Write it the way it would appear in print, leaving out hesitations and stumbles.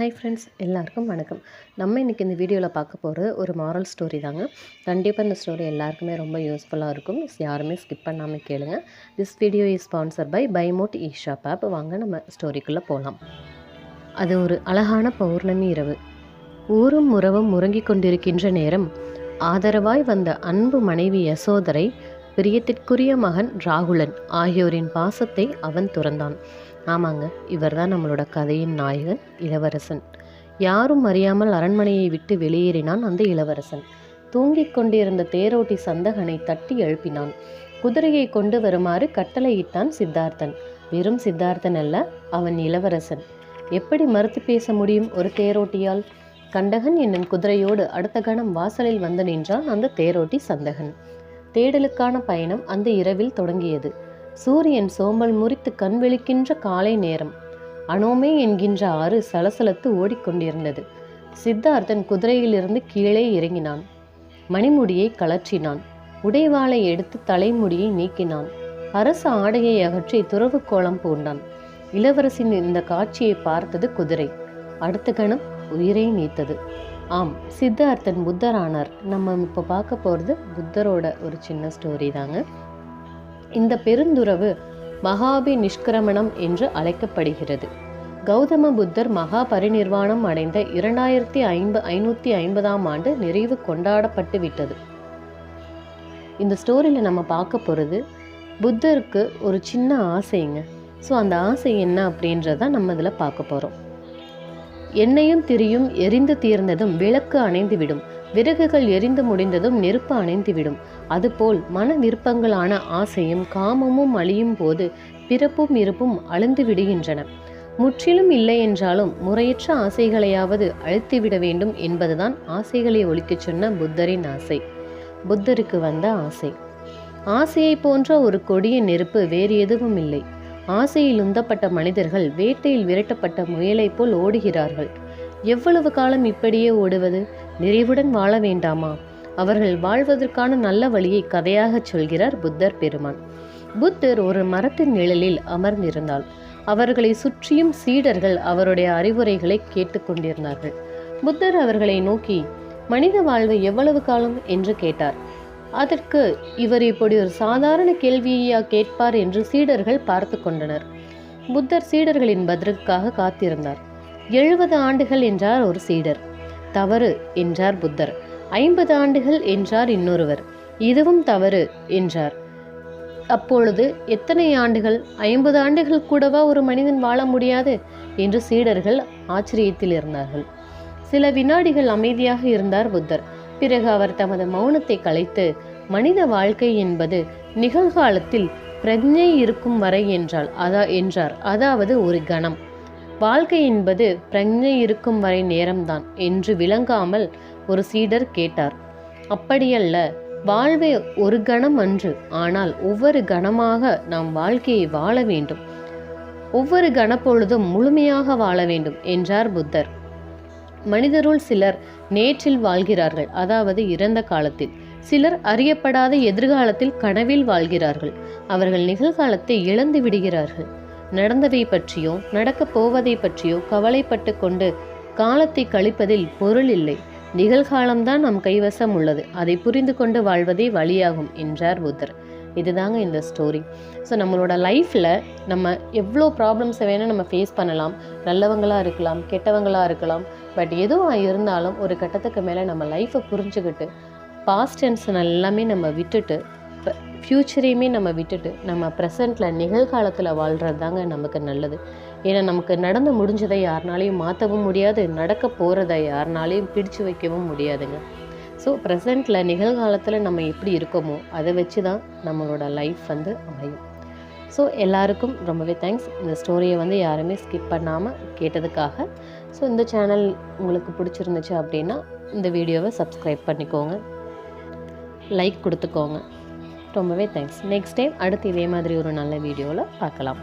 Hi friends, எல்லாருக்கும் வணக்கம். நம்ம இன்றைக்கி இந்த வீடியோவில் பார்க்க போகிறது ஒரு மாரல் ஸ்டோரி தாங்க. கண்டிப்பாக இந்த ஸ்டோரி எல்லாருக்குமே ரொம்ப யூஸ்ஃபுல்லாக இருக்கும். யாருமே ஸ்கிப் பண்ணாமல் கேளுங்க. This video is sponsor by பைமோட் ஷாப் ஆப். வாங்க நம்ம ஸ்டோரிக்குள்ளே போகலாம். அது ஒரு அழகான பௌர்ணமி இரவு. ஊரும் உறவும் உறங்கிக் கொண்டிருக்கின்ற நேரம், ஆதரவாய் வந்த அன்பு மனைவி யசோதரை, பிரியத்திற்குரிய மகன் ராகுலன் ஆகியோரின் பாசத்தை அவன் துறந்தான். ஆமாங்க, இவர் தான் நம்மளோட கதையின் நாயகன், இளவரசன். யாரும் அறியாமல் அரண்மனையை விட்டு வெளியேறினான் அந்த இளவரசன். தூங்கிக் கொண்டிருந்த தேரோட்டி சந்தகனை தட்டி எழுப்பினான். குதிரையை கொண்டு வருமாறு கட்டளையிட்டான் சித்தார்த்தன். வெறும் சித்தார்த்தன் அல்ல, அவன் இளவரசன். எப்படி மறுத்து பேச முடியும் ஒரு தேரோட்டியால்? கண்டகன் என்னும் குதிரையோடு அடுத்த கணம் வாசலில் வந்து நின்றான் அந்த தேரோட்டி சந்தகன். தேடலுக்கான பயணம் அந்த இரவில் தொடங்கியது. சூரியன் சோம்பல் முறித்து கண் விழிக்கின்ற காலை நேரம். அனோமே என்கின்ற ஆறு சலசலத்து ஓடிக்கொண்டிருந்தது. சித்தார்த்தன் குதிரையிலிருந்து கீழே இறங்கினான். மணிமுடியை கலற்றினான். உடைவாளை எடுத்து தலைமுடியை நீக்கினான். அரச ஆடையை அகற்றி துறவு கோலம் பூண்டான். இளவரசின் இந்த காட்சியை பார்த்தது குதிரை. அடுத்த கணம் உயிரை நீத்தது. ஆம், சித்தார்த்தன் புத்தரானார். நம்ம இப்போ பார்க்க போகிறது புத்தரோட ஒரு சின்ன ஸ்டோரி தாங்க. இந்த பெருந்துறவு மகாபி நிஷ்கிரமணம் என்று அழைக்கப்படுகிறது. கௌதம புத்தர் மகா பரிநிர்வாணம் அடைந்த 2550 ஆண்டு நிறைவு கொண்டாடப்பட்டு விட்டது. இந்த ஸ்டோரியில் நம்ம பார்க்க போகிறது, புத்தருக்கு ஒரு சின்ன ஆசைங்க. ஸோ அந்த ஆசை என்ன அப்படின்றத நம்ம இதில் பார்க்க போகிறோம். எண்ணெயும் திரியும் எரிந்து தீர்ந்ததும் விளக்கு அணைந்துவிடும். விறகுகள் எரிந்து முடிந்ததும் நெருப்பு அணைந்துவிடும். அதுபோல் மன விருப்பங்களான ஆசையும் காமமும் அழியும் போது பிறப்பும் இருப்பும் அழிந்து விடுகின்றன. முற்றிலும் இல்லை என்றாலும் முறையற்ற ஆசைகளையாவது அழித்துவிட வேண்டும் என்பதுதான் ஆசைகளை ஒழிக்கச் சொன்ன புத்தரின் ஆசை. புத்தருக்கு வந்த ஆசை. ஆசையை போன்ற ஒரு கொடிய நெருப்பு வேறு எதுவும் இல்லை. ஆசையில் உந்தப்பட்ட மனிதர்கள் வேட்டையில் விரட்டப்பட்ட முயலை போல் ஓடுகிறார்கள். எவ்வளவு காலம் இப்படியே ஓடுவது? நிறைவுடன் வாழ வேண்டாமா? அவர்கள் வாழ்வதற்கான நல்ல வழியை கதையாக சொல்கிறார் புத்தர் பெருமான். புத்தர் ஒரு மரத்தின் நிழலில் அமர்ந்திருந்தால் அவர்களை சுற்றியும் சீடர்கள் அவருடைய அறிவுரைகளை கேட்டுக்கொண்டிருந்தார்கள். புத்தர் அவர்களை நோக்கி, மனித வாழ்வு எவ்வளவு காலம் என்று கேட்டார். அதற்கு இவர் இப்படி ஒரு சாதாரண கேள்வியா கேட்பார் என்று சீடர்கள் பார்த்து கொண்டனர். புத்தர் சீடர்களின் பதிலுக்காக காத்திருந்தார். 70 ஆண்டுகள் என்றார் ஒரு சீடர். தவறு என்றார் புத்தர். 50 ஆண்டுகள் என்றார் இன்னொருவர். இதுவும் தவறு என்றார். அப்பொழுது எத்தனை ஆண்டுகள்? 50 ஆண்டுகள் கூடவா ஒரு மனிதன் வாழ முடியாது என்று சீடர்கள் ஆச்சரியத்தில் இருந்தார்கள். சில வினாடிகள் அமைதியாக இருந்தார் புத்தர். பிறகு அவர் தமது மௌனத்தை கலைத்து, மனித வாழ்க்கை என்பது நிகழ்காலத்தில் பிரஜை இருக்கும் வரை என்றார். அதாவது ஒரு கணம். வாழ்க்கை என்பது பிரஜை இருக்கும் வரை நேரம்தான் என்று விளங்காமல் ஒரு சீடர் கேட்டார். அப்படியல்ல, வாழ்வே ஒரு கணம் அன்று. ஆனால் ஒவ்வொரு கணமாக நாம் வாழ்க்கையை வாழ வேண்டும். ஒவ்வொரு கணப்பொழுதும் முழுமையாக வாழ வேண்டும் என்றார் புத்தர். மனிதருள் சிலர் நேற்றில் வாழ்கிறார்கள், அதாவது இறந்த காலத்தில். சிலர் அறியப்படாத எதிர்காலத்தில் கனவில் வாழ்கிறார்கள். அவர்கள் நிகழ்காலத்தை இழந்து விடுகிறார்கள். நடந்தவை பற்றியோ நடக்கப் போவதை பற்றியோ கவலைப்பட்டு கொண்டு காலத்தை கழிப்பதில் பொருள் இல்லை. நிகழ்காலம்தான் நம் கைவசம் உள்ளது. அதை புரிந்து கொண்டு வாழ்வதே வழியாகும் என்றார் புத்தர். இதுதாங்க இந்த ஸ்டோரி. ஸோ நம்மளோட லைஃப்பில் நம்ம எவ்வளோ ப்ராப்ளம்ஸை வேணால் நம்ம ஃபேஸ் பண்ணலாம். நல்லவங்களாக இருக்கலாம், கெட்டவங்களாக இருக்கலாம். பட் எதுவாக இருந்தாலும் ஒரு கட்டத்துக்கு மேலே நம்ம லைஃப்பை புரிஞ்சுக்கிட்டு பாஸ்ட் டென்ஸ் எல்லாமே நம்ம விட்டுட்டு ஃப்யூச்சரையுமே நம்ம விட்டுட்டு நம்ம ப்ரெசண்ட்டில் நிகழ்காலத்தில் வாழ்கிறது தாங்க நமக்கு நல்லது. ஏன்னா நமக்கு நடந்து முடிஞ்சதை யாருனாலையும் மாற்றவும் முடியாது, நடக்க போகிறத யாருனாலையும் பிடிச்சு வைக்கவும் முடியாதுங்க. ஸோ ப்ரெசண்ட்டில் நிகழ்காலத்தில் நம்ம எப்படி இருக்கோமோ அதை வச்சு தான் நம்மளோட லைஃப் அமையும். ஸோ எல்லாருக்கும் ரொம்பவே தேங்க்ஸ். இந்த ஸ்டோரியை யாருமே ஸ்கிப் பண்ணாமல் கேட்டதுக்காக. ஸோ இந்த சேனல் உங்களுக்கு பிடிச்சிருந்துச்சு அப்படின்னா இந்த வீடியோவை சப்ஸ்கிரைப் பண்ணிக்கோங்க, லைக் கொடுத்துக்கோங்க. ரொம்பவே தேங்க்ஸ். நெக்ஸ்ட் டைம் அடுத்து இதே மாதிரி ஒரு நல்ல வீடியோவில் பார்க்கலாம்.